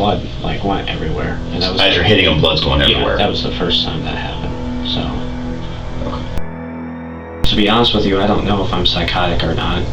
blood like went everywhere. And that was as you're hitting him, blood's going everywhere. Yeah, that was the first time that happened. So, to be honest with you, I don't know if I'm psychotic or not.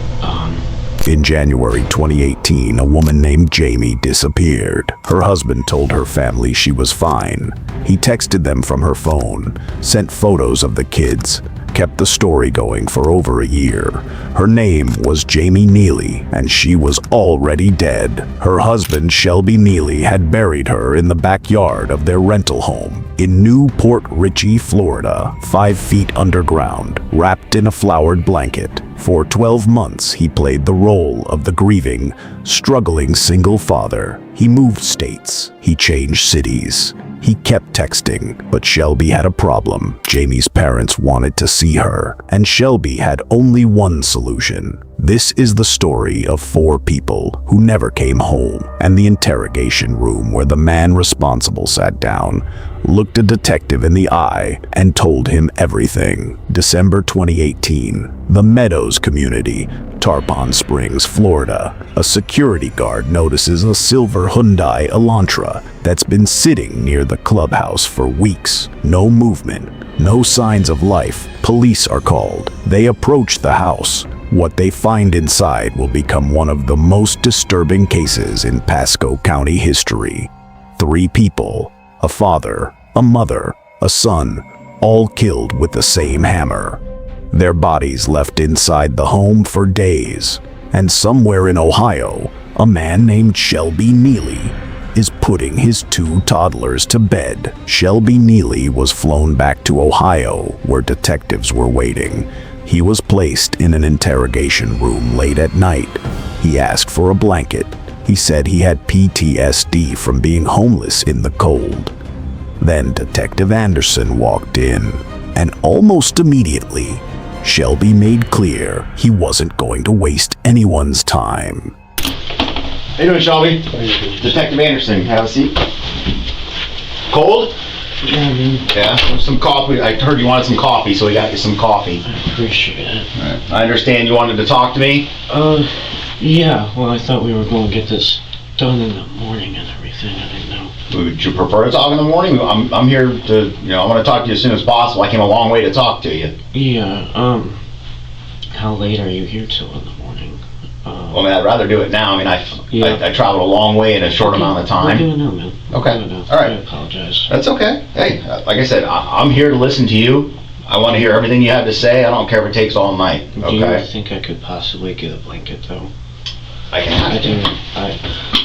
In January 2018, a woman named Jamie disappeared. Her husband told her family she was fine. He texted them from her phone, sent photos of the kids, kept the story going for over a year. Her name was Jamie Nealy, and she was already dead. Her husband, Shelby Nealy, had buried her in the backyard of their rental home in New Port Richey, Florida, 5 feet underground, wrapped in a flowered blanket. For 12 months, he played the role of the grieving, struggling single father. He moved states. He changed cities. He kept texting, but Shelby had a problem. Jamie's parents wanted to see her, and Shelby had only one solution. This is the story of 4 people who never came home, and the interrogation room where the man responsible sat down, looked a detective in the eye, and told him everything. December 2018, the Meadows community, Tarpon Springs, Florida. A security guard notices a silver Hyundai Elantra that's been sitting near the clubhouse for weeks. No movement, no signs of life. Police are called. They approach the house. What they find inside will become one of the most disturbing cases in Pasco County history. 3 people, a father, a mother, a son, all killed with the same hammer. Their bodies left inside the home for days. And somewhere in Ohio, a man named Shelby Nealy is putting his 2 toddlers to bed. Shelby Nealy was flown back to Ohio, where detectives were waiting. He was placed in an interrogation room late at night. He asked for a blanket. He said he had PTSD from being homeless in the cold. Then Detective Anderson walked in, and almost immediately, Shelby made clear he wasn't going to waste anyone's time. How you doing, Shelby? Detective Anderson, have a seat. Cold? Yeah, some coffee. I heard you wanted some coffee, so we got you some coffee. I appreciate it. Right. I understand you wanted to talk to me? Yeah, well, I thought we were going to get this done in the morning and everything. I didn't know. Would you prefer to talk in the morning? I'm here to, I want to talk to you as soon as possible. I came a long way to talk to you. Yeah, how late are you here till in the morning? Well, man, I'd rather do it now. I mean, I traveled a long way in a short amount of time. We'll do it now, man. Okay. We'll do it now. All right. I apologize. That's okay. Hey, like I said, I'm here to listen to you. I want to hear everything you have to say. I don't care if it takes all night. Okay. Do you think I could possibly get a blanket, though? I can ask. I do.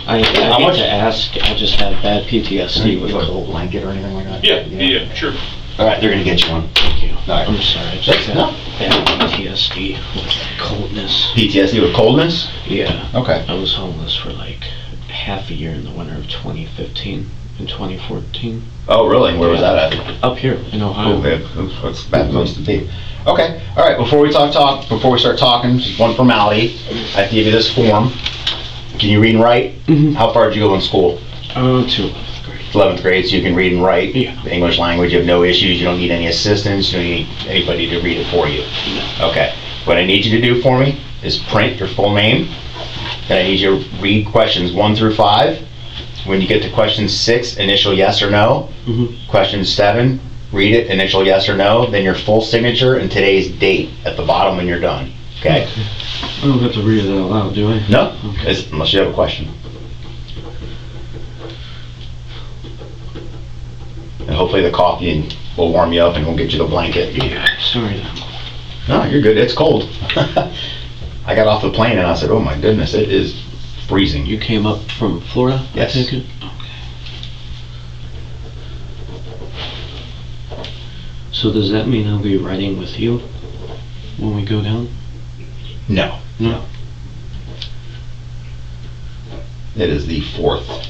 I hate to ask. I just have bad PTSD with a cold. cold blanket or anything like that? Yeah, sure. All right, they're gonna get you one. Thank you. All right. I'm sorry. I just have No. bad PTSD with coldness. PTSD with coldness? Yeah. Okay. I was homeless for like half a year in the winter of 2015 and 2014. Oh, really? Where was that at? Up here in Ohio. That's a bad place to be. Okay. All right. Before we start talking, just one formality. I have to give you this form. Can you read and write? Mm-hmm. How far did you go in school? To 11th grade. 11th grade, so you can read and write. Yeah. The English language, you have no issues. You don't need any assistance. You don't need anybody to read it for you. No. Okay. What I need you to do for me is print your full name. Then I need you to read questions 1 through 5. When you get to question 6, initial yes or no. Mm-hmm. Question 7, read it, initial yes or no. Then your full signature and today's date at the bottom when you're done. Okay? I don't have to read it out loud, do I? No, Okay. unless you have a question. And hopefully the coffee will warm you up and we'll get you the blanket. Yeah, sorry. No, you're good. It's cold. I got off the plane and I said, oh my goodness, it is freezing. You came up from Florida? Yes. I take it? Okay. So does that mean I'll be riding with you when we go down? No. No. It is the 4th.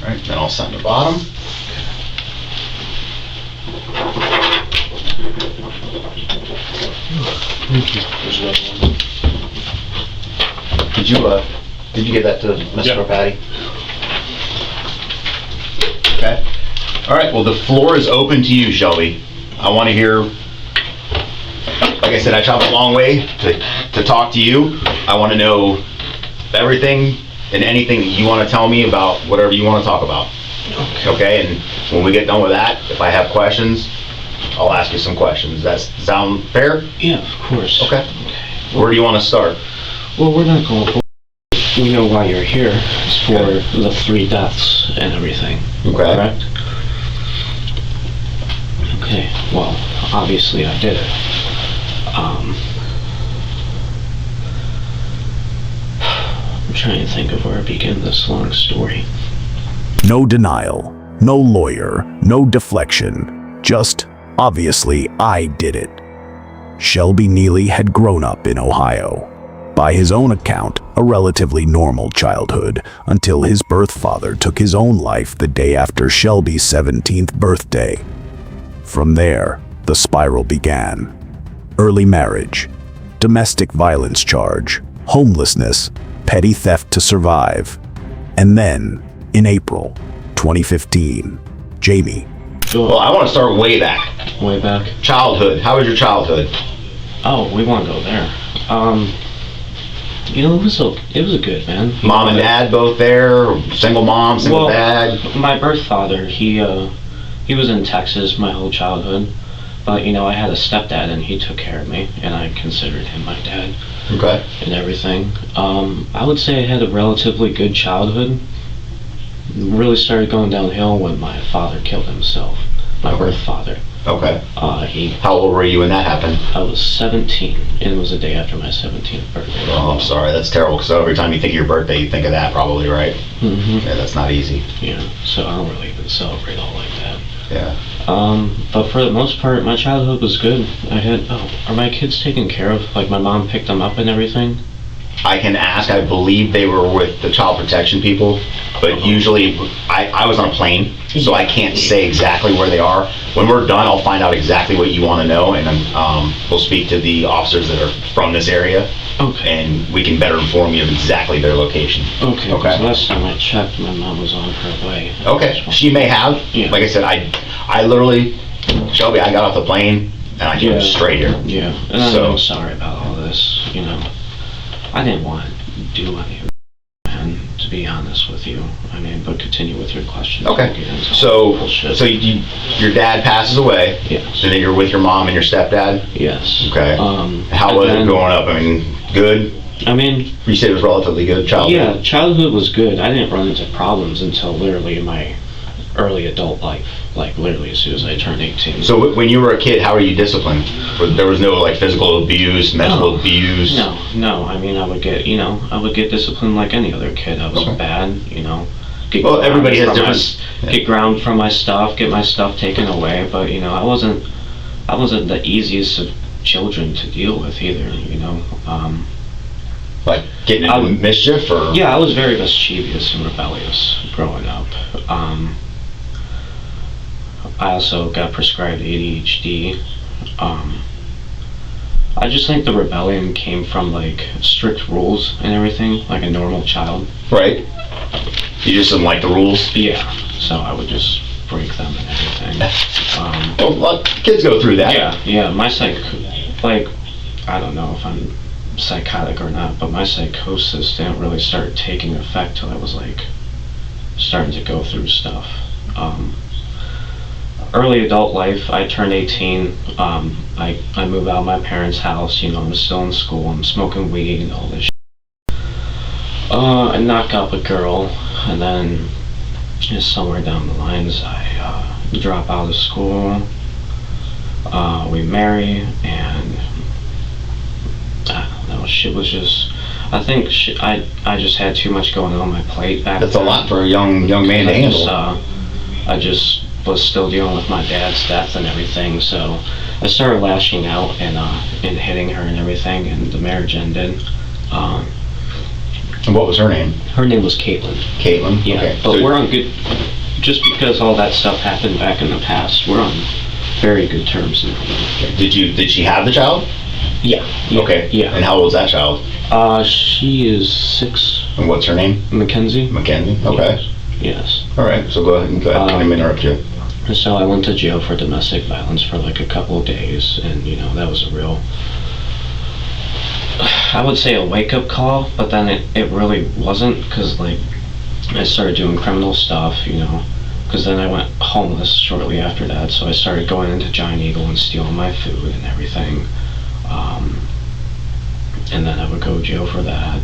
All right, then I'll sign the bottom. Thank you. Did you give that to Mr. Yeah. Patty? Okay. All right, well, the floor is open to you, Shelby. I want to hear, like I said, I traveled a long way to talk to you. I want to know everything and anything that you want to tell me about whatever you want to talk about. Okay, and when we get done with that, if I have questions, I'll ask you some questions. Does that sound fair? Yeah, of course. Okay. Where do you want to start? Well, we're not going. We know why you're here. It's for the 3 deaths and everything. Okay. Correct? Okay. Well, obviously I did it. I'm trying to think of where I begin this long story. No denial, no lawyer, no deflection. Just, obviously, I did it. Shelby Nealy had grown up in Ohio. By his own account, a relatively normal childhood, until his birth father took his own life the day after Shelby's 17th birthday. From there, the spiral began. Early marriage, domestic violence charge, homelessness, petty theft to survive. And then, in April 2015, Jamie. Well, I want to start way back. Way back? Childhood. How was your childhood? Oh, we want to go there. You know, it was a good, man. Mom and dad both there? Single mom, single dad? My birth father, he was in Texas my whole childhood. But, you know, I had a stepdad and he took care of me, and I considered him my dad. Okay. And everything. I would say I had a relatively good childhood. Really started going downhill when my father killed himself. My birth father. Okay. How old were you when that happened? I was 17, and it was the day after my 17th birthday. Oh, I'm sorry. That's terrible, because every time you think of your birthday, you think of that probably, right? Mm-hmm. Yeah, that's not easy. Yeah, so I don't really even celebrate all like that. Yeah. But for the most part, my childhood was good. Are my kids taken care of? Like, my mom picked them up and everything? I can ask. I believe they were with the child protection people, but usually I was on a plane, so I can't say exactly where they are. When we're done, I'll find out exactly what you want to know, and then we'll speak to the officers that are from this area, and we can better inform you of exactly their location. Okay. Last time I checked, my mom was on her way. Okay, she may have. Yeah. Like I said, I literally, Shelby, I got off the plane, and I came straight here. Yeah, and I'm sorry about all this, you know. I didn't want to do any of it, man, to be honest with you. I mean, but continue with your questions. Okay. So your dad passes away. Yes. And then you're with your mom and your stepdad? Yes. Okay. How was it growing up? I mean, good? I mean... You said it was relatively good childhood? Yeah, childhood was good. I didn't run into problems until literally in my early adult life. Like, literally as soon as I turned 18. So when you were a kid, how were you disciplined? There was no, like, physical abuse, mental abuse? No. I mean, I would get disciplined like any other kid. I was bad, you know. Everybody has different... Get ground from my stuff, get my stuff taken away, but, you know, I wasn't the easiest of children to deal with either, you know. Like, getting into mischief, or...? Yeah, I was very mischievous and rebellious growing up. I also got prescribed ADHD. I just think the rebellion came from, like, strict rules and everything, like a normal child. Right. You just didn't like the rules? Yeah, so I would just break them and everything. Well, kids go through that. Yeah, my I don't know if I'm psychotic or not, but my psychosis didn't really start taking effect till I was, like, starting to go through stuff. Early adult life, I turned 18, I moved out of my parents' house, you know, I'm still in school, I'm smoking weed and all this shit. I knock up a girl, and then just somewhere down the lines, I drop out of school, we marry, and I don't know, shit was just, I think I just had too much going on my plate back then. That's a lot for a young man to handle. I just was still dealing with my dad's death and everything, so I started lashing out and hitting her and everything, and the marriage ended. And what was her name? Her name was Caitlin. Caitlin? Yeah, okay. but we're on good, just because all that stuff happened back in the past, we're on very good terms now. Did she have the child? Yeah. Okay. Yeah. And how old is that child? She is 6. And what's her name? Mackenzie. Mackenzie, okay. Yes. All right, so go ahead. I didn't interrupt you. So I went to jail for domestic violence for like a couple of days, and you know, that was a real I would say a wake-up call, but then it really wasn't, because like I started doing criminal stuff, you know, because then I went homeless shortly after that, so I started going into Giant Eagle and stealing my food and everything, and then I would go to jail for that.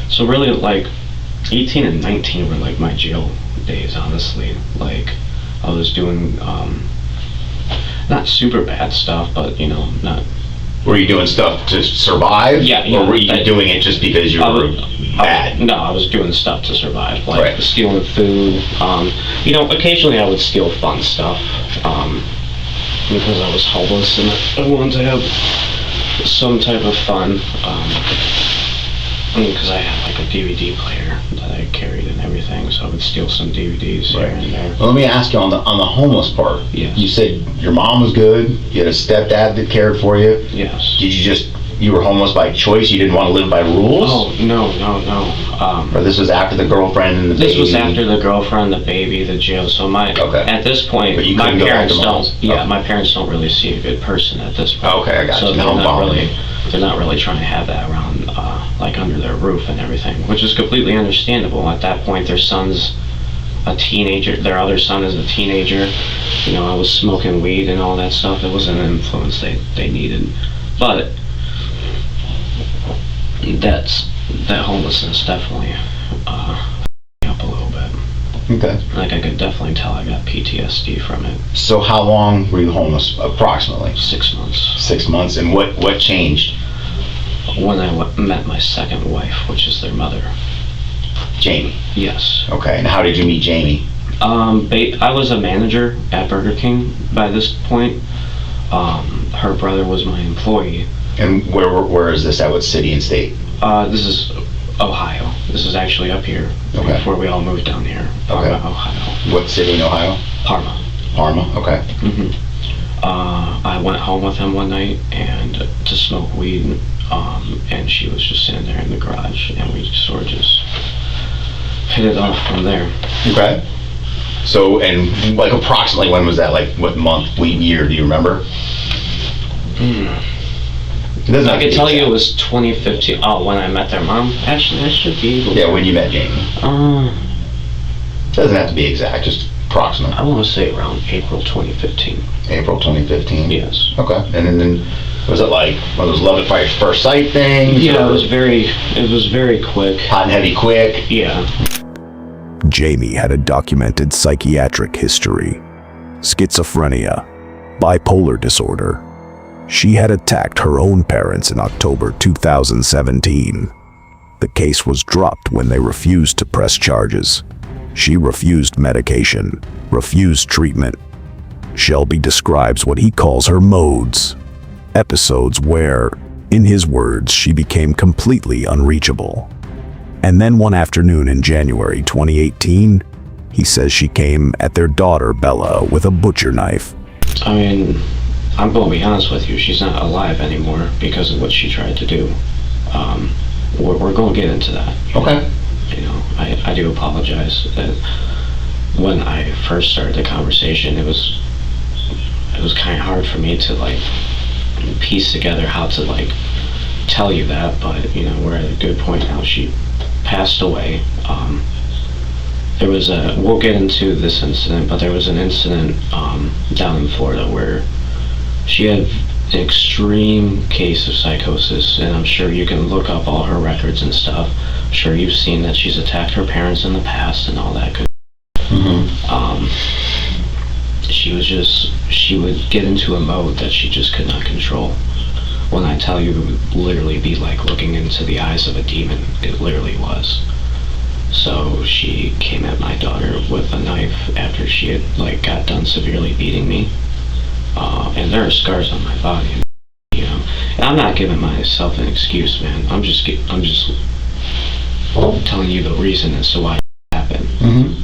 So really, like 18 and 19 were like my jail days, honestly. Like I was doing not super bad stuff, but you know, not. Were you doing stuff to survive? Yeah. Or were you doing it just because you were bad? No, I was doing stuff to survive, like Right. stealing food. You know, occasionally I would steal fun stuff, because I was homeless and I wanted to have some type of fun. Because I had like a DVD player that I carried and everything, so I would steal some DVDs here and there. Well, let me ask you on the homeless part. Yes. You said your mom was good. You had a stepdad that cared for you. Yes. Did you were homeless by choice? You didn't want to live by rules? Oh, no. Or this was after the girlfriend and the baby? This was after the girlfriend, the baby, the jail. So at this point, But you my couldn't go back parents to don't. mom's? Yeah, Okay. my parents don't really see a good person at this point. Okay, I got so you. they're Now I'm not following really, they're not really trying to have that around, like under their roof and everything, which is completely understandable. At that point, their son's a teenager. Their other son is a teenager. You know, I was smoking weed and all that stuff. It was an influence they needed, but that homelessness definitely up a little bit. Okay. Like I could definitely tell I got PTSD from it. So how long were you homeless, approximately? 6 months. 6 months. And what changed? When I met my second wife, which is their mother. Jamie. Yes. Okay. And how did you meet Jamie? I was a manager at Burger King by this point. Her brother was my employee. And where is this at? What city and state? This is Ohio. This is actually up here. Okay. Before we all moved down here. Okay. Ohio. What city in Ohio? Parma. Parma. Okay. I went home with him one night and to smoke weed, and she was just sitting there in the garage, and we sort of just hit it off from there. Okay. So, and like approximately when was that? Like what month, week, year? Do you remember? It doesn't have I to could be tell you exact. it was 2015. Oh, when I met their mom. Actually, I should be able to. Yeah, when you met Jamie. It Doesn't have to be exact, just approximate. I want to say around April 2015. April 2015. Yes. Okay. And then was it like one of those love at first sight things? Yeah, or it was very quick. hot and heavy quick? Yeah. Jamie had a documented psychiatric history: schizophrenia, bipolar disorder. She had attacked her own parents in October 2017. The case was dropped when they refused to press charges. She refused medication, refused treatment. Shelby describes what he calls her modes, episodes where, in his words, she became completely unreachable. And then one afternoon in January 2018, he says she came at their daughter Bella with a butcher knife. I mean, I'm going to be honest with you. She's not alive anymore because of what she tried to do. We're going to get into that. Okay. You know, I do apologize that when I first started the conversation, it was kind of hard for me to like piece together how to like tell you that, but you know, we're at a good point now. She passed away. There was we'll get into this incident, but there was an incident down in Florida where she had an extreme case of psychosis, and I'm sure you can look up all her records and stuff. I'm sure you've seen that she's attacked her parents in the past and all that good. She would get into a mode that she just could not control. When I tell you, it would literally be like looking into the eyes of a demon. It literally was. So she came at my daughter with a knife after she had like got done severely beating me. And there are scars on my body, you know. And I'm not giving myself an excuse, man. I'm just telling you the reason as to why it happened.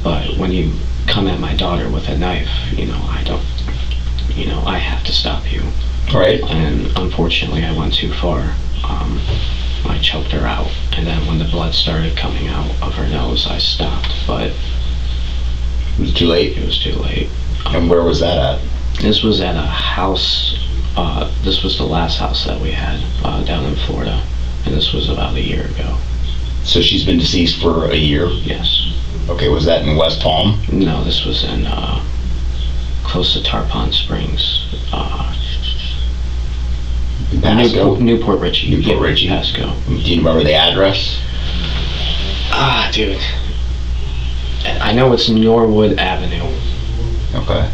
But when you come at my daughter with a knife, you know, I have to stop you. Right. And unfortunately, I went too far. I choked her out, and then when the blood started coming out of her nose, I stopped. But It was too late. it was too late. And where was that at? This was at a house This was the last house that we had down in Florida, and this was about a year ago. So she's been deceased for a year? Yes. Okay, was that in West Palm? No, this was in close to Tarpon Springs. Pasco? Newport Richey. Newport Richey. Pasco. Do you remember the address? Dude. I know it's Norwood Avenue. Okay.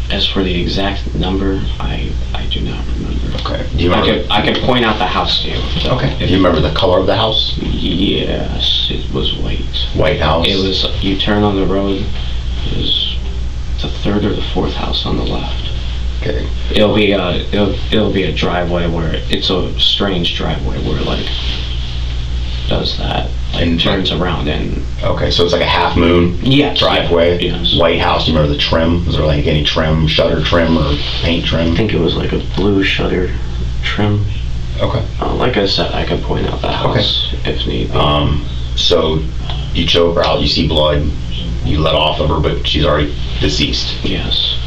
As for the exact number, I do not remember. Okay. Do you remember? I could point out the house to you. Okay. Do you remember the color of the house? Yes, it was white. White house? It was, you turn on the road, it was the third or the fourth house on the left. Okay. It'll be a driveway where, it's a strange driveway where like, does that, like And- turns around and, Okay, so it's like a half moon yes. driveway? Yes. White house, do you remember the trim? Was there like any trim, shutter trim or paint trim? I think it was like a blue shutter trim. Okay. Like I said, I could point out the house if need be. So you choke her out, you see blood, you let off of her, but she's already deceased. Yes.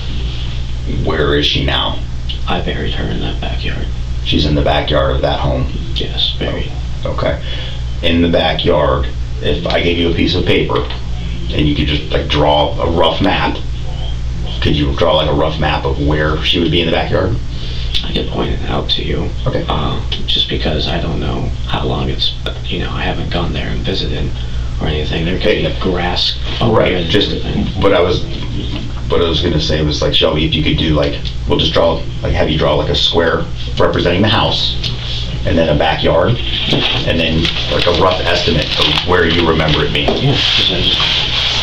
Where is she now? I buried her in that backyard. She's in the backyard of that home. Yes, buried. Okay. In the backyard, if I gave you a piece of paper and you could just like draw a rough map, could you draw like a rough map of where she would be in the backyard? I could point it out to you. Okay. Just because I don't know how long it's, I haven't gone there and visited or anything. There could be grass over here. and Just, everything. what I was gonna say was like, Shelby, if you could do like, we'll just draw, like have you draw like a square representing the house and then a backyard and then like a rough estimate of where you remember it being. Yeah, because I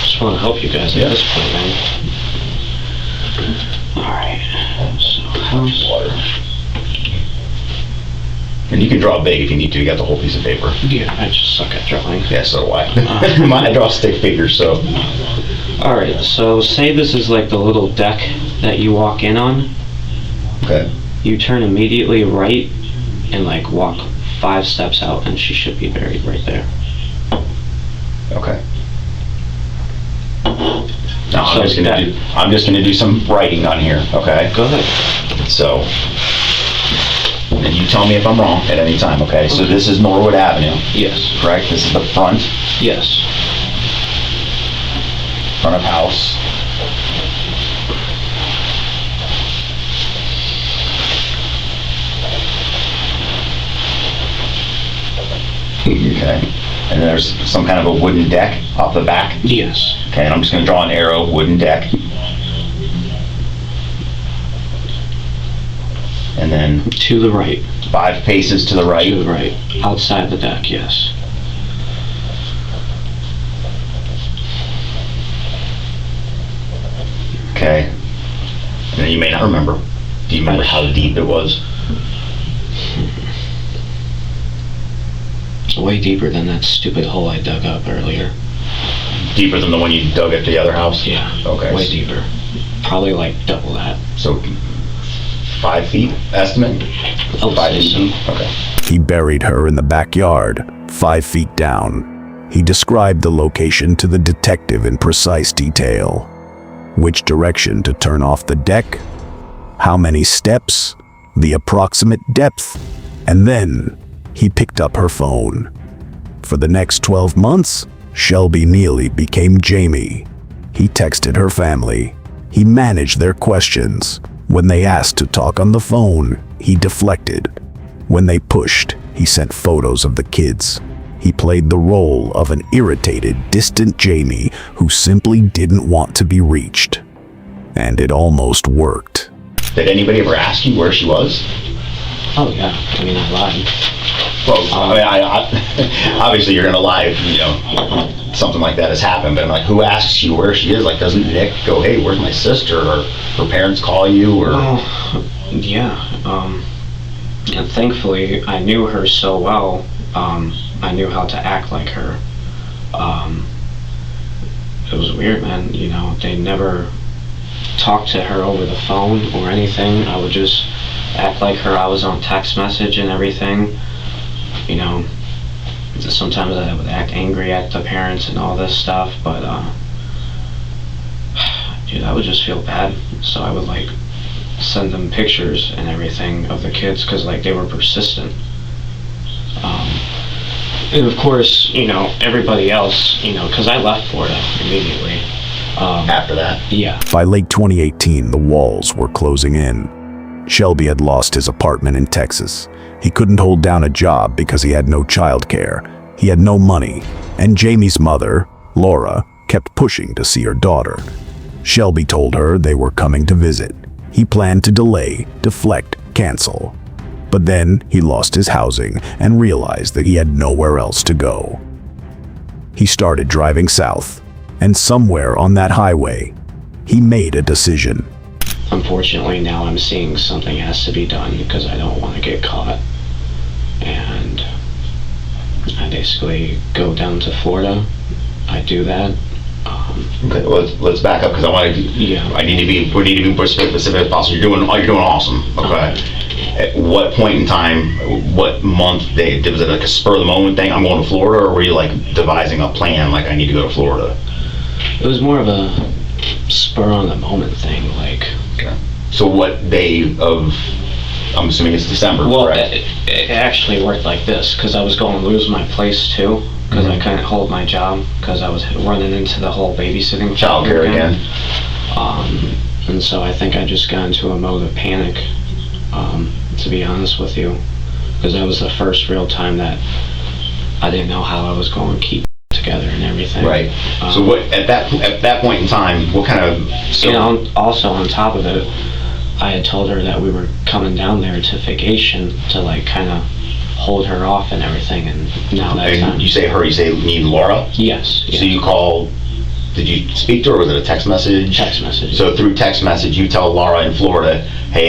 just want to help you guys at this point, man. Alright, so house. Water. And you can draw big if you need to, you got the whole piece of paper. Yeah, I just suck at drawing. Yeah, so do I. I draw stick figures, so. Alright, so say this is like the little deck that you walk in on. Okay. You turn immediately right and like walk 5 steps out and she should be buried right there. Okay. Now So I'm just gonna do some writing on here, okay? Go ahead. So, and you tell me if I'm wrong at any time, okay? So this is Norwood Avenue, Yes. correct? This is the front Yes. of house. Okay. And there's some kind of a wooden deck off the back. Yes. Okay, and I'm just gonna draw an arrow, wooden deck. And then To the right. 5 paces to the To right. the right. Outside the deck, yes. Okay. And then you may not remember. Do you remember how deep it was? It's way deeper than that stupid hole I dug up earlier. Deeper than the one you dug at the other house? Yeah. Okay. Way deeper. Probably like double that. So 5 feet estimate? I would 5 say feet? so. Okay. He buried her in the backyard, 5 feet down. He described the location to the detective in precise detail. Which direction to turn off the deck, how many steps, the approximate depth, and then he picked up her phone. For the next 12 months, Shelby Nealy became Jamie. He texted her family. He managed their questions. When they asked to talk on the phone, he deflected. When they pushed, he sent photos of the kids. He played the role of an irritated, distant Jamie who simply didn't want to be reached. And it almost worked. Did anybody ever ask you where she was? Oh yeah. I mean, I lied. Well, I obviously you're gonna lie if, something like that has happened, but I'm like, who asks you where she is? Like, doesn't Nick go, hey, where's my sister? Or her parents call you, or? Well, yeah. And thankfully, I knew her so well. I knew how to act like her. It was weird, man. They never talked to her over the phone or anything. I would just act like her. I was on text message and everything. Sometimes I would act angry at the parents and all this stuff, but dude, I would just feel bad. So I would like send them pictures and everything of the kids because like they were persistent. And of course, you know, everybody else, you know, because I left Florida immediately. After that? Yeah. By late 2018, the walls were closing in. Shelby had lost his apartment in Texas. He couldn't hold down a job because he had no childcare. He had no money. And Jamie's mother, Laura, kept pushing to see her daughter. Shelby told her they were coming to visit. He planned to delay, deflect, cancel. But then he lost his housing and realized that he had nowhere else to go. He started driving south, and somewhere on that highway, he made a decision. Unfortunately, now I'm seeing something has to be done because I don't want to get caught. And I basically go down to Florida. I do that. Okay, let's back up because I want to. Yeah. We need to be more specific as possible. You're doing awesome. Okay. At what point in time, what month was it like a spur of the moment thing? I'm going to Florida, or were you like devising a plan? Like I need to go to Florida. It was more of a spur on the moment thing. Like. Okay. So what day of? I'm assuming it's December. Well, correct? it actually worked like this because I was going to lose my place too. Because I couldn't hold my job because I was running into the whole babysitting Childcare again. And so I think I just got into a mode of panic, to be honest with you, because that was the first real time that I didn't know how I was going to keep it together and everything. Right. So what at that point in time, what kind of? So, and also on top of it, I had told her that we were coming down there to vacation to like kind of hold her off and everything, and now that's and you say her, you mean Laura? Yes. So you call, did you speak to her, or was it a text message? Text message. So through text message, you tell Laura in Florida, hey,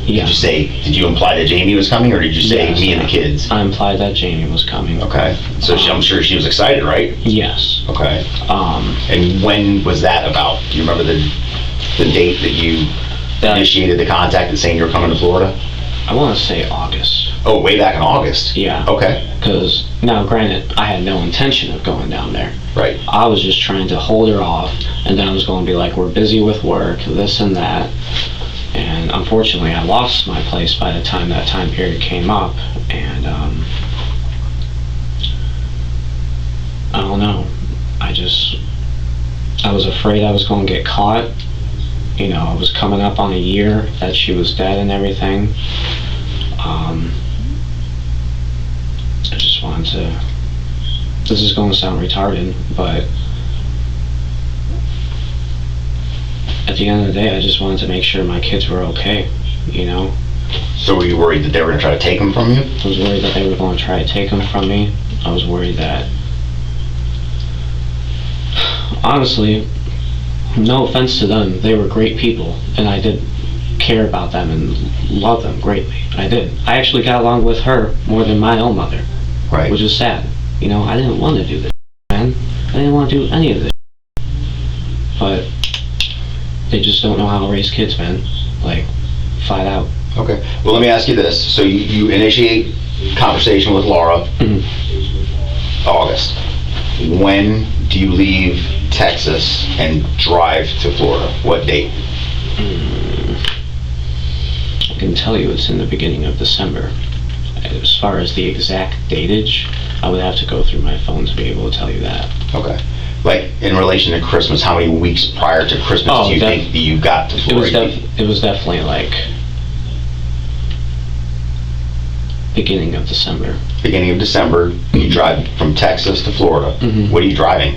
did you imply that Jamie was coming, or did you say Yes, me and the kids? I implied that Jamie was coming. Okay, so I'm sure she was excited, right? Yes. Okay. And when was that about? Do you remember the date that you initiated the contact and saying you were coming to Florida? I want to say August. Oh, way back in August? Yeah. Okay. Because, now granted, I had no intention of going down there. Right. I was just trying to hold her off, and then I was going to be like, we're busy with work, this and that. And unfortunately, I lost my place by the time that time period came up, and I don't know. I was afraid I was going to get caught. You know, I was coming up on a year that she was dead and everything. I just wanted to, this is going to sound retarded, but at the end of the day, I just wanted to make sure my kids were okay, you know? So were you worried that they were going to try to take them from you? I was worried that they were going to try to take them from me. I was worried that, honestly, no offense to them, they were great people, and I did care about them and love them greatly. I did. I actually got along with her more than my own mother, right? Which is sad. You know, I didn't want to do this, man. I didn't want to do any of this. But they just don't know how to raise kids, man. Like, flat out. Okay. Well, let me ask you this. So you initiate conversation with Laura, August. When do you leave Texas and drive to Florida? What date? I can tell you it's in the beginning of December. As far as the exact datage, I would have to go through my phone to be able to tell you that. Okay. Like, in relation to Christmas, how many weeks prior to Christmas do you think that you got to Florida? It was definitely like beginning of December. Beginning of December, you drive from Texas to Florida. What are you driving?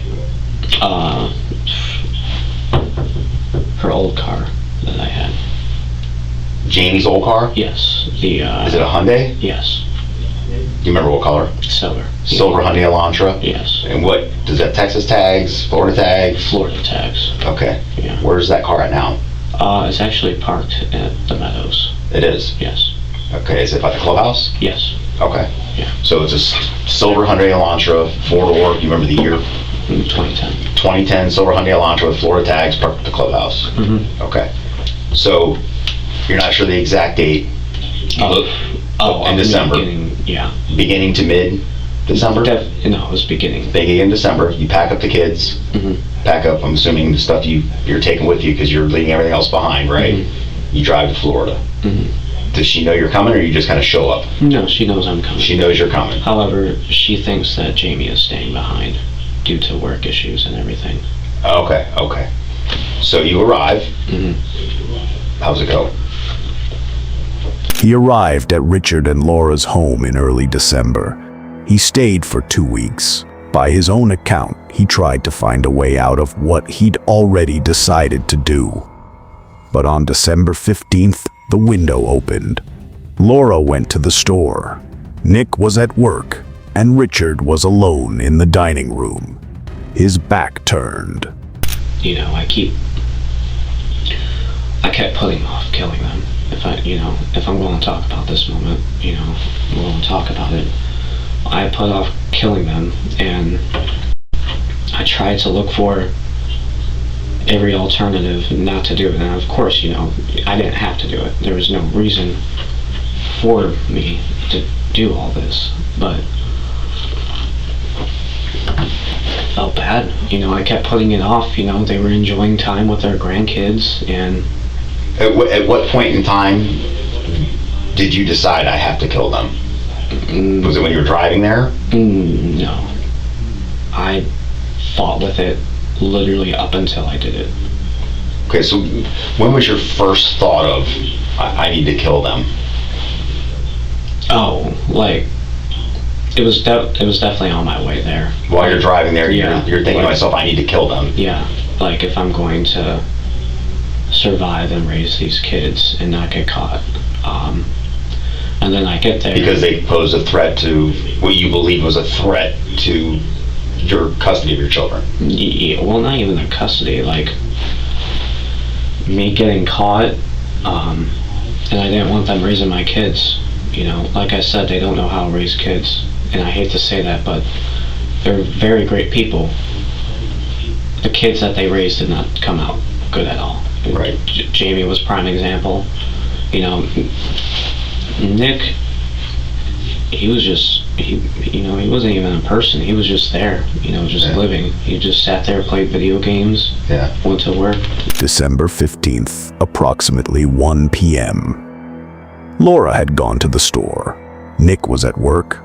Her old car that I had. Jamie's old car? Yes. Is it a Hyundai? Yes. Do you remember what color? Silver. Silver Hyundai Elantra? Yes. And what, does that Texas tags, Florida tags? Florida tags. Okay. Yeah. Where's that car at now? It's actually parked at the Meadows. It is? Yes. Okay, is it by the clubhouse? Yes. Okay. Yeah. So it's a silver Hyundai Elantra, 4-door, you remember the year? 2010. 2010 silver Hyundai Elantra with Florida tags, parked at the clubhouse. Okay. So you're not sure the exact date? In December? Yeah. Beginning to mid? December? No, it was beginning. Beginning in December. You pack up the kids. Pack up, I'm assuming, the stuff you're taking with you because you're leaving everything else behind, right? You drive to Florida. Does she know you're coming, or you just kind of show up? No, she knows I'm coming. She knows you're coming. However, she thinks that Jamie is staying behind due to work issues and everything. Okay. So you arrive. How's it go? He arrived at Richard and Laura's home in early December. He stayed for 2 weeks. By his own account, he tried to find a way out of what he'd already decided to do. But on December 15th, the window opened. Laura went to the store. Nick was at work, and Richard was alone in the dining room, his back turned. You know, I kept putting off killing them. If I'm going to talk about this moment, I'm going to talk about it. I put off killing them, and I tried to look for every alternative not to do it. And of course, I didn't have to do it. There was no reason for me to do all this, but I felt bad. I kept putting it off. They were enjoying time with their grandkids, and At what point in time did you decide I have to kill them? Was it when you were driving there? No. I fought with it literally up until I did it. Okay, so when was your first thought of, I need to kill them? Oh, it was definitely on my way there. While you're driving there, Yeah. you're thinking to myself, I need to kill them. Yeah, if I'm going to survive and raise these kids and not get caught. And then I get there. Because they pose a threat to, what you believe was a threat to your custody of your children. Yeah, well, not even the custody, me getting caught, and I didn't want them raising my kids. Like I said, they don't know how to raise kids, and I hate to say that, but they're very great people. The kids that they raised did not come out good at all. Right. Jamie was prime example. Nick, he was just, he wasn't even a person. He was just there, living. He just sat there, played video games, went to work. December 15th, approximately 1 p.m. Laura had gone to the store. Nick was at work.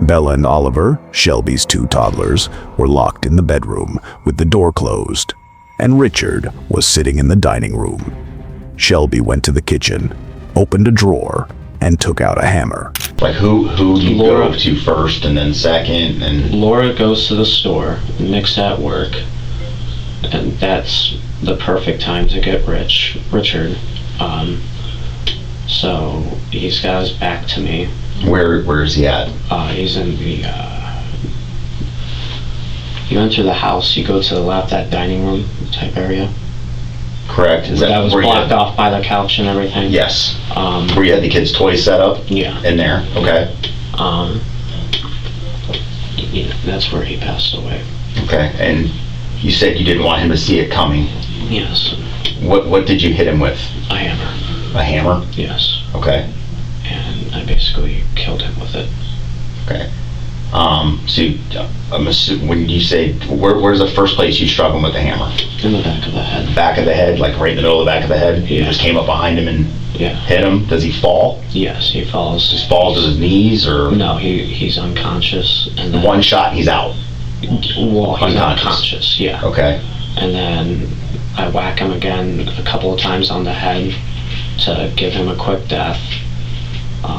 Bella and Oliver, Shelby's 2 toddlers, were locked in the bedroom with the door closed, and Richard was sitting in the dining room. Shelby went to the kitchen, opened a drawer, and took out a hammer. Who do you Laura. go to first and then second? And Laura goes to the store, Nick's at work, and that's the perfect time to get Richard. So he's got his back to me. where is he at? He's in the, you enter the house, you go to the left, that dining room type area. Correct. Is That was where you blocked had- off by the couch and everything. Yes. Um, Where you had the kids' toys set up? yeah. In there. Okay. Yeah, that's where he passed away. Okay. And you said you didn't want him to see it coming. Yes. What did you hit him with? A hammer. A hammer? Yes. Okay. And I basically killed him with it. Okay. So I'm assuming when you say where's the first place you struck him with the hammer? In the back of the head. Back of the head, like right in the middle of the back of the head. You Yeah. just came up behind him and Yeah. hit him. Does he fall? Yes, he falls. Just falls to his knees, or No, he's unconscious, and then one shot and he's out? well, he's Unconscious. unconscious. Yeah. Okay. And then I whack him again a couple of times on the head to give him a quick death.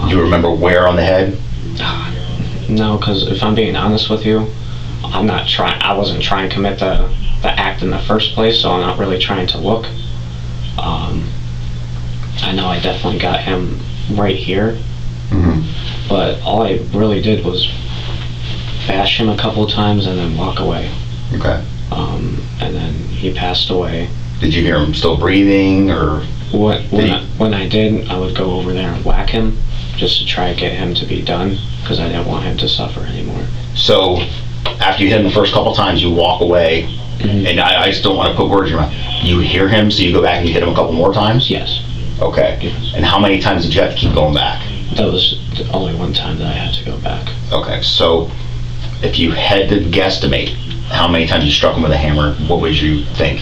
Do you remember where on the head? No, because if I'm being honest with you, I wasn't trying to commit the act in the first place, so I'm not really trying to look. I know I definitely got him right here, but all I really did was bash him a couple of times and then walk away. Okay. And then he passed away. Did you hear him still breathing, or? When I did, I would go over there and whack him just to try to get him to be done, because I didn't want him to suffer anymore. So, after you hit him the first couple times, you walk away, and I just don't want to put words in your mouth. You hear him, so you go back and you hit him a couple more times? Yes. Okay. Yes. And how many times did you have to keep going back? That was the only one time that I had to go back. Okay, so if you had to guesstimate how many times you struck him with a hammer, what would you think?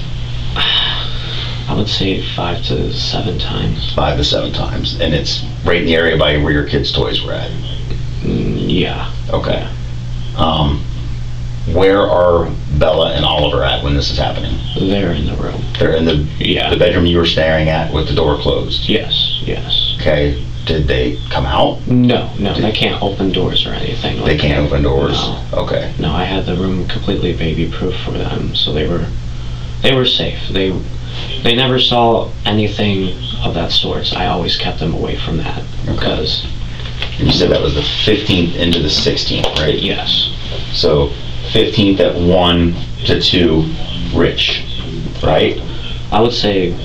I would say 5 to 7 times. 5 to 7 times, and it's right in the area by where your kids' toys were at. Yeah. Okay. Where are Bella and Oliver at when this is happening? They're in the room. They're in the bedroom you were staring at with the door closed? Yes. Okay. Did they come out? No, they can't open doors or anything like that. They can't open doors? No. Okay. No, I had the room completely baby-proof for them, so they were safe. They never saw anything of that sort. I always kept them away from that. Because you said that was the 15th into the 16th, right? Yes. So 15th at 1 to 2, Rich, right? I would say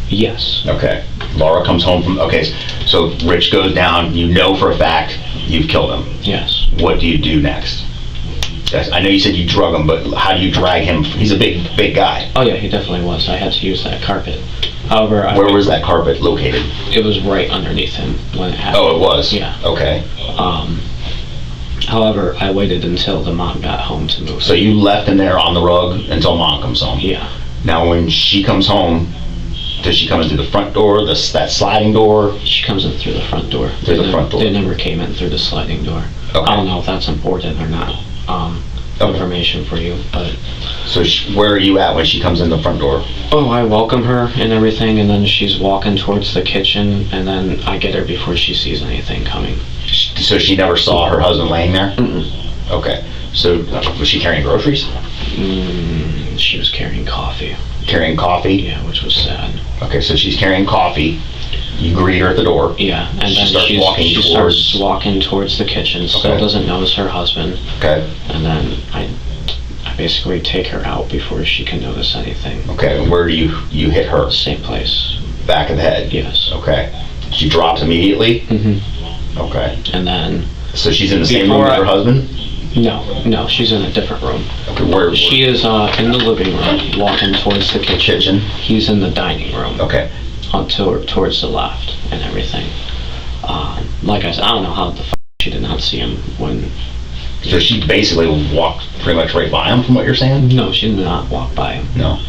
yes. Okay. Laura comes home from, okay, so Rich goes down, you know for a fact you've killed him. Yes. What do you do next? I know you said you drug him, but how do you drag him? He's a big guy. Oh yeah, he definitely was. I had to use that carpet. However, where was that carpet located? It was right underneath him when it happened. Oh, it was? Yeah. Okay. However, I waited until the mom got home to move. So you left him there on the rug until mom comes home? Yeah. Now when she comes home, does she come in through the front door, that sliding door? She comes in through the front door. Through the front door. They never came in through the sliding door. Okay. I don't know if that's important or not. Information for you, but... So where are you at when she comes in the front door? Oh, I welcome her and everything, and then she's walking towards the kitchen, and then I get her before she sees anything coming. So she never saw her husband laying there? Mm-mm. Okay. So was she carrying groceries? She was carrying coffee. Carrying coffee? Yeah, which was sad. Okay, so she's carrying coffee. You greet her at the door. Yeah, and she then starts starts walking towards the kitchen. Still doesn't notice her husband. Okay. And then I basically take her out before she can notice anything. Okay, and where do you hit her? Same place. Back of the head? Yes. Okay. She drops immediately? Mm-hmm. Okay. And then... So she's in the same room as her husband? No, she's in a different room. Okay, where? She is in the living room, walking towards the kitchen. He's in the dining room. Okay. Towards the left and everything. Like I said, I don't know how the she did not see him when... So she basically walked pretty much right by him from what you're saying? No, she did not walk by him. No.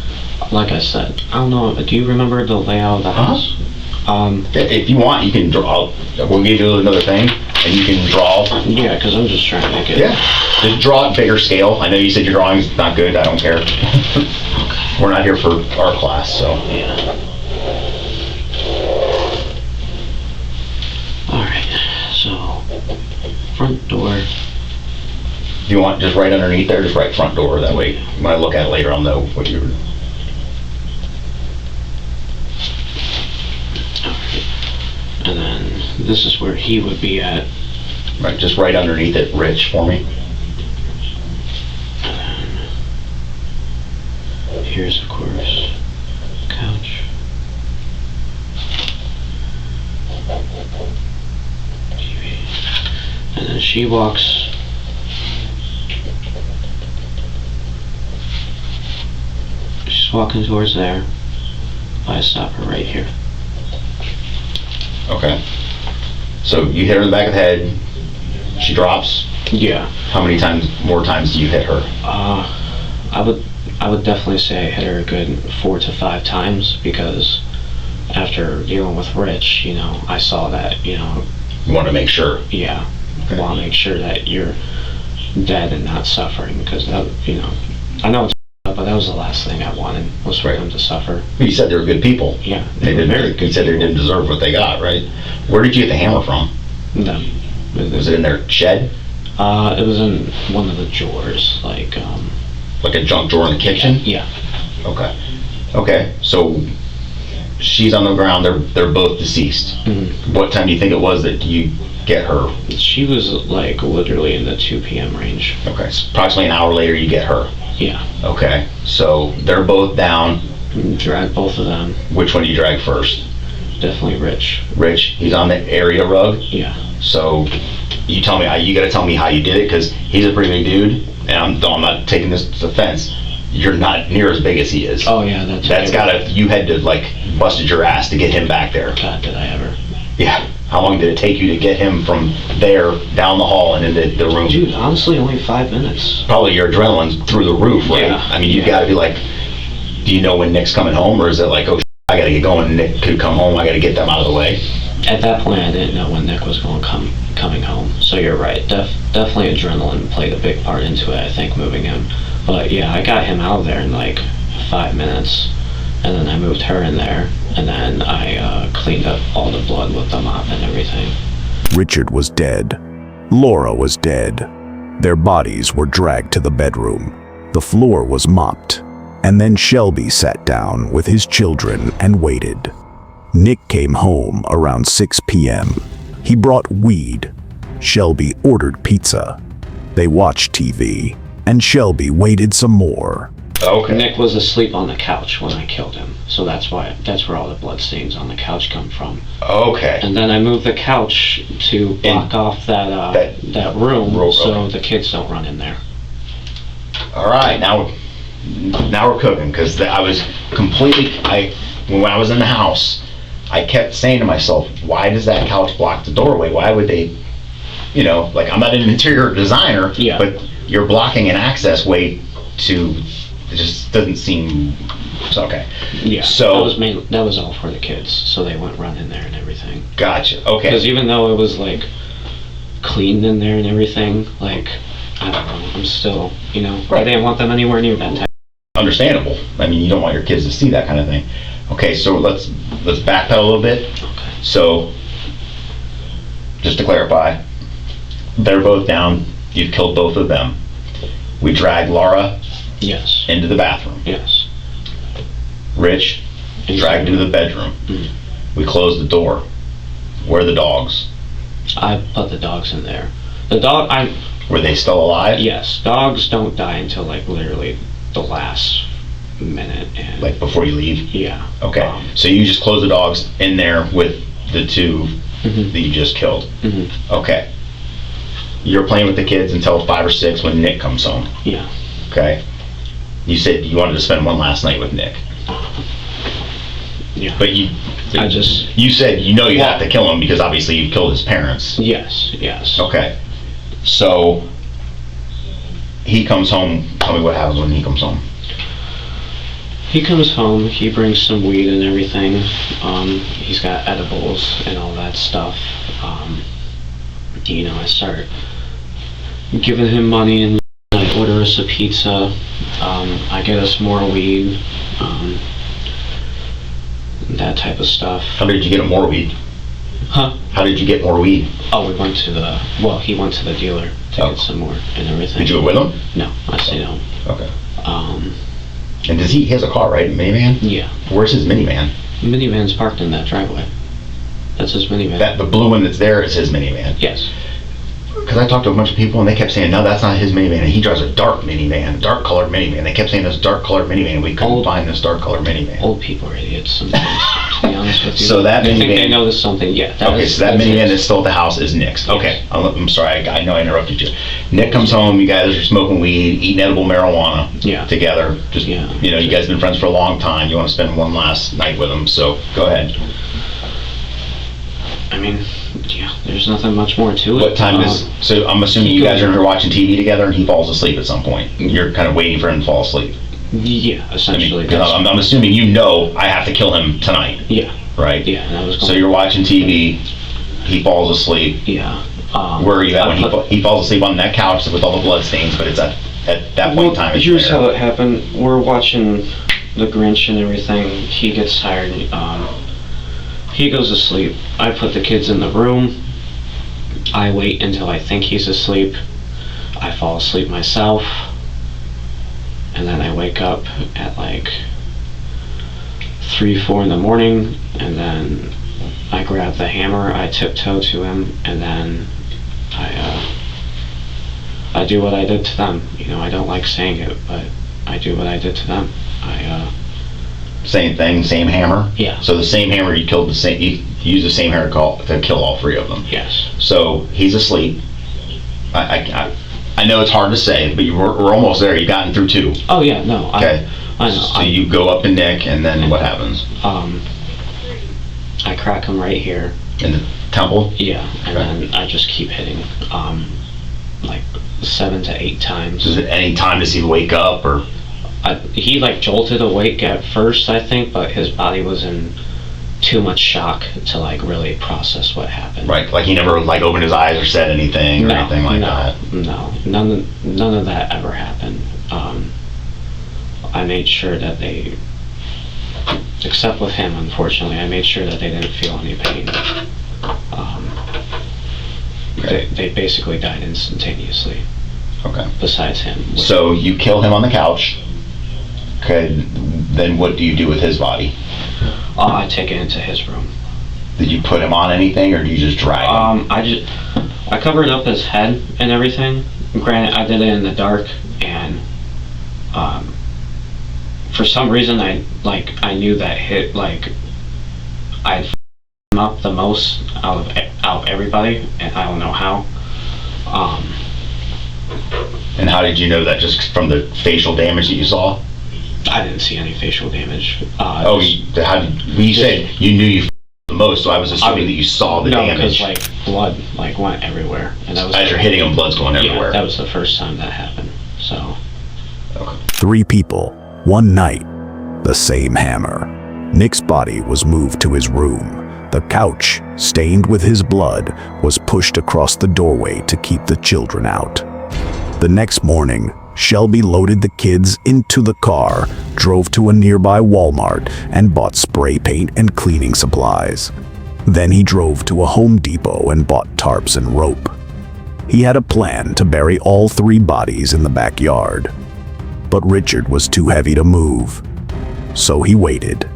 Like I said, I don't know, do you remember the layout of the house? If you want, you can draw. We'll give you another thing, and you can draw. Yeah, because I'm just trying to make it... Yeah. Just draw it bigger scale. I know you said your drawing's not good. I don't care. Okay. We're not here for our class, so. Yeah. Alright, so front door. Do you want just right underneath there, just right front door? That way, when I look at it later, I'll know what you're. Alright, and then this is where he would be at. Right, just right underneath it, Rich, for me. And then here's, of course, couch. TV. And then she walks. She's walking towards there. I stop her right here. Okay. So you hit her in the back of the head. She drops. Yeah. How many more times do you hit her? I would definitely say I hit her a good 4 to 5 times, because after dealing with Rich, I saw that, You want to make sure. Yeah. Okay. I want to make sure that you're dead and not suffering, because that, I know it's but that was the last thing I wanted, was for them to suffer. You said they were good people. Yeah. They were didn't. very good You said they people. didn't deserve what they got, right? Where did you get the hammer from? Them. Was it in their shed? It was in one of the drawers, like a junk drawer in the kitchen? Yeah. Okay. Okay. So she's on the ground. They're both deceased. Mm-hmm. What time do you think it was that you get her? She was like literally in the 2 p.m. range. Okay. So approximately an hour later, you get her. Yeah. Okay. So they're both down. Drag both of them. Which one do you drag first? Definitely Rich. Rich. He's on the area rug. Yeah. So you tell me. You got to tell me how you did it, because he's a pretty big dude, and I'm not taking this to offense. You're not near as big as he is. Oh yeah, that's gotta. You had to busted your ass to get him back there. God, did I ever? Yeah. How long did it take you to get him from there down the hall and into the room? Dude, honestly, only 5 minutes. Probably your adrenaline's through the roof, right? Yeah. I mean, you gotta be like, do you know when Nick's coming home, or is it like, oh, I gotta get going, Nick could come home, I gotta get them out of the way? At that point, I didn't know when Nick was coming home. So you're right. Definitely adrenaline played a big part into it, I think, moving him. But yeah, I got him out of there in like 5 minutes. And then I moved her in there. And then I cleaned up all the blood with the mop and everything. Richard was dead. Laura was dead. Their bodies were dragged to the bedroom. The floor was mopped. And then Shelby sat down with his children and waited. Nick came home around 6 p.m. He brought weed. Shelby ordered pizza. They watched TV, and Shelby waited some more. Okay. Nick was asleep on the couch when I killed him, so that's where all the blood stains on the couch come from. Okay. And then I moved the couch to block off that room so the kids don't run in there. All right, now we're cooking, because I was completely, when I was in the house, I kept saying to myself, why does that couch block the doorway? Why would they, like, I'm not an interior designer, Yeah. but you're blocking an access way to, it just doesn't seem, it's okay. Yeah, So, that was all for the kids, so they wouldn't run in there and everything. gotcha, Because okay. even though it was like cleaned in there and everything, like, I don't know, I'm still, I Right. didn't want them anywhere near that time. Understandable. I mean, you don't want your kids to see that kind of thing. Okay, so let's backpedal a little bit. Okay. So, just to clarify, they're both down. You've killed both of them. We dragged Laura Yes. into the bathroom. Yes. Rich dragged into the bedroom. Mhm. We closed the door. Where are the dogs? I put the dogs in there. Were they still alive? Yes, dogs don't die until like literally the last minute. And Like before you leave? yeah. Okay. So you just closed the dogs in there with the two Mhm. that you just killed. Mhm. Okay. You're playing with the kids until 5 or 6 when Nick comes home. Yeah. Okay. You said you wanted to spend one last night with Nick. Yeah. But you said you have to kill him because obviously you killed his parents. Yes. Yes. Okay. So he comes home. Tell me what happens when he comes home. He comes home. He brings some weed and everything. He's got edibles and all that stuff. I start giving him money and I order us a pizza. I get us more weed. That type of stuff. How did you get him more weed? Huh? How did you get more weed? Oh, he went to the dealer to get some more and everything. Did you go with him? No, I stayed home. Okay. Um, And he has a car, right? Minivan? yeah. Where's his minivan? Minivan's parked in that driveway. That's his minivan. The blue one that's there is his minivan. Yes. Because I talked to a bunch of people and they kept saying, no, that's not his minivan. And he drives a dark minivan, dark colored minivan. They kept saying this dark colored minivan and we couldn't find this dark colored minivan. Old people are idiots sometimes, to be honest with you. So that They think minivan- they noticed something, yeah. Okay, so that that's minivan his. that's still at the house is Nick's. Okay, I'm sorry, I know I interrupted you. Nick comes home, you guys are smoking weed, eating edible marijuana Yeah. together. Just, Yeah. you guys have been friends for a long time. You want to spend one last night with him, so go ahead. I mean, yeah, there's nothing much more to it. What time so I'm assuming you guys are in here watching TV together and he falls asleep at some point. You're kind of waiting for him to fall asleep. Yeah, essentially. Because I'm assuming I have to kill him tonight, Yeah, right? yeah, and I was going So you're watching TV, he falls asleep. yeah. Where are you at when he falls asleep on that couch with all the blood stains, but it's at that point in time it's here's there. how it happened. We're watching The Grinch and everything. He gets tired. He goes to sleep. I put the kids in the room. I wait until I think he's asleep. I fall asleep myself. And then I wake up at like 3, 4 in the morning. And then I grab the hammer. I tiptoe to him. And then I do what I did to them. I don't like saying it, but I do what I did to them. Same thing, same hammer? Yeah. So the same hammer you used the same hammer to kill all 3 of them. Yes. So he's asleep. I know it's hard to say, but we're almost there. You've gotten through 2. Oh yeah, no. Okay. I know. So you go up to Nick, and then what happens? I crack him right here. In the temple? Yeah, and Okay. then I just keep hitting, like 7 to 8 times. Is it any time does he wake up or? He like jolted awake at first, I think, but his body was in too much shock to like really process what happened. Right, like he never like opened his eyes or said anything or anything like that? No, none of that ever happened. I made sure that they, except with him, unfortunately, I made sure that they didn't feel any pain. Okay. They basically died instantaneously, Okay. besides him. So you kill him on the couch. Okay, then what do you do with his body? I take it into his room. Did you put him on anything or do you just drag him? I covered up his head and everything. Granted, I did it in the dark, and for some reason I knew that I'd him up the most out of everybody, and I don't know how. And how did you know that? Just from the facial damage that you saw? I didn't see any facial damage. You said you knew you the most, so I was assuming that you saw the damage. No, because blood went everywhere, and that was as you're hitting him, blood's going everywhere. Yeah, that was the first time that happened. So. Okay. 3 people, one night, the same hammer. Nick's body was moved to his room. The couch, stained with his blood, was pushed across the doorway to keep the children out. The next morning, Shelby loaded the kids into the car, drove to a nearby Walmart, and bought spray paint and cleaning supplies. Then he drove to a Home Depot and bought tarps and rope. He had a plan to bury all 3 bodies in the backyard. But Richard was too heavy to move. So he waited.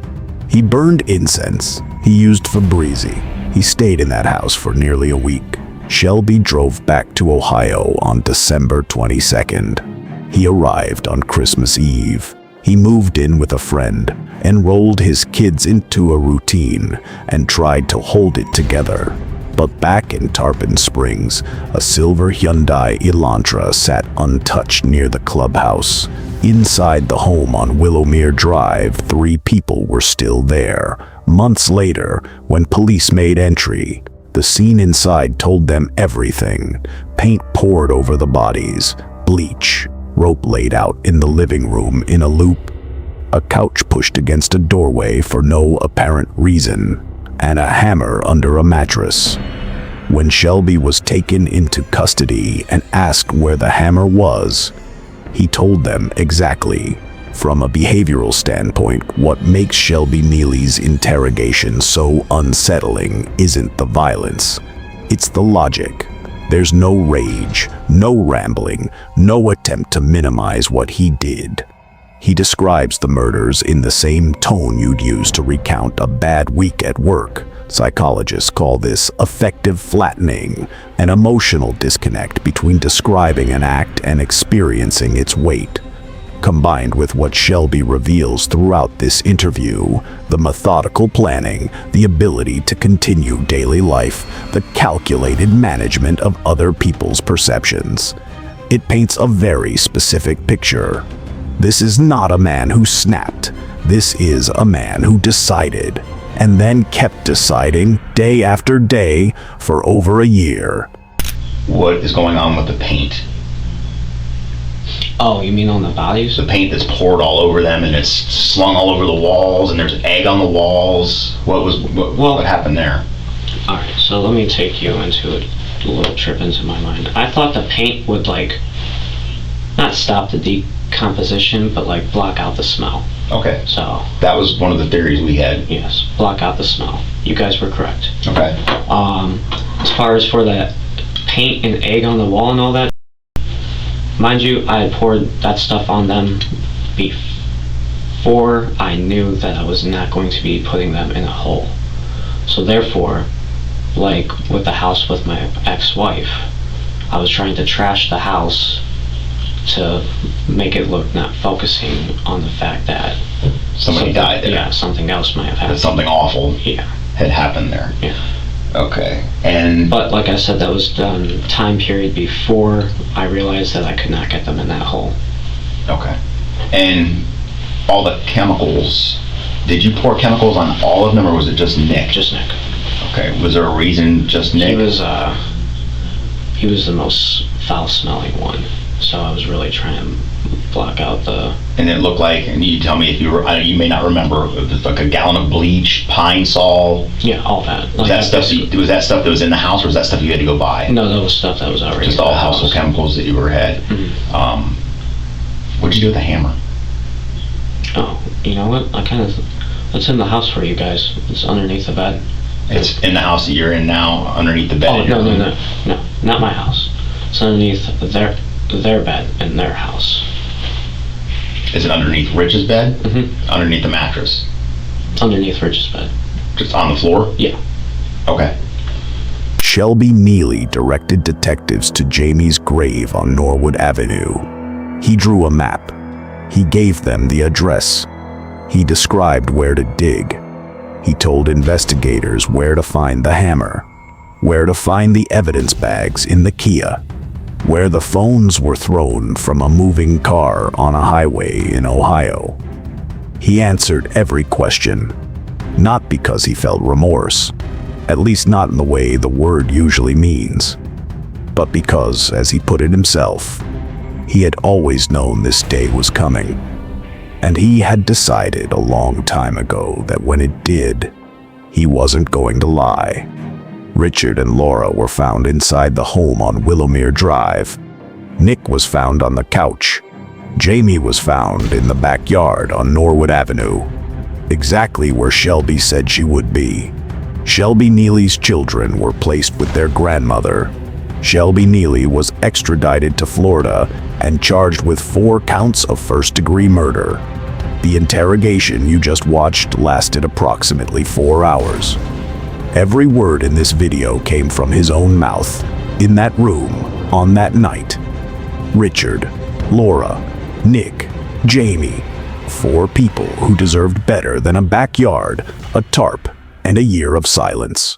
He burned incense. He used Febreze. He stayed in that house for nearly a week. Shelby drove back to Ohio on December 22nd. He arrived on Christmas Eve. He moved in with a friend, enrolled his kids into a routine, and tried to hold it together. But back in Tarpon Springs, a silver Hyundai Elantra sat untouched near the clubhouse. Inside the home on Willowmere Drive, 3 people were still there. Months later, when police made entry, the scene inside told them everything. Paint poured over the bodies, bleach, rope laid out in the living room in a loop, a couch pushed against a doorway for no apparent reason, and a hammer under a mattress. When Shelby was taken into custody and asked where the hammer was, he told them exactly. From a behavioral standpoint, what makes Shelby Nealy's interrogation so unsettling isn't the violence, it's the logic. There's no rage, no rambling, no attempt to minimize what he did. He describes the murders in the same tone you'd use to recount a bad week at work. Psychologists call this affective flattening, an emotional disconnect between describing an act and experiencing its weight. Combined with what Shelby reveals throughout this interview, the methodical planning, the ability to continue daily life, the calculated management of other people's perceptions. It paints a very specific picture. This is not a man who snapped. This is a man who decided, and then kept deciding day after day for over a year. What is going on with the paint? Oh, you mean on the bodies? The paint that's poured all over them and it's slung all over the walls and there's egg on the walls. What happened there? Alright, so let me take you into a little trip into my mind. I thought the paint would not stop the decomposition, but block out the smell. Okay. So that was one of the theories we had. Yes, block out the smell. You guys were correct. Okay. As far as for that paint and egg on the wall and all that, mind you, I had poured that stuff on them before I knew that I was not going to be putting them in a hole. So therefore, with the house with my ex-wife, I was trying to trash the house to make it look not focusing on the fact that somebody died there. Yeah, something else might have happened. That something awful had happened there. Yeah. Okay. But like I said, that was done time period before I realized that I could not get them in that hole. Okay. And all the chemicals, did you pour chemicals on all of them or was it just Nick? Just Nick. Okay, was there a reason, just Nick? He was the most foul-smelling one, so I was really trying to block out the... And it looked like, and you tell me if you you may not remember, it was like a gallon of bleach, pine sol. Yeah, all that. Was that stuff that was in the house, or was that stuff you had to go buy? No, that was stuff that was already Just in all the house. household chemicals that you had. Mm-hmm. What'd you do with the hammer? Oh, you know what? It's in the house for you guys. It's underneath the bed. It's in the house that you're in now, underneath the bed. Oh, no, not my house. It's underneath their bed in their house. Is it underneath Rich's bed? Mm-hmm. Underneath the mattress? Underneath Rich's bed. Just on the floor? Yeah. Okay. Shelby Nealy directed detectives to Jamie's grave on Norwood Avenue. He drew a map. He gave them the address. He described where to dig. He told investigators where to find the hammer, where to find the evidence bags in the Kia, where the phones were thrown from a moving car on a highway in Ohio. He answered every question, not because he felt remorse, at least not in the way the word usually means, but because, as he put it himself, he had always known this day was coming. And he had decided a long time ago that when it did, he wasn't going to lie. Richard and Laura were found inside the home on Willowmere Drive. Nick was found on the couch. Jamie was found in the backyard on Norwood Avenue, exactly where Shelby said she would be. Shelby Nealy's children were placed with their grandmother. Shelby Nealy was extradited to Florida and charged with 4 counts of first-degree murder. The interrogation you just watched lasted approximately 4 hours. Every word in this video came from his own mouth, in that room, on that night. Richard, Laura, Nick, Jamie, 4 people who deserved better than a backyard, a tarp, and a year of silence.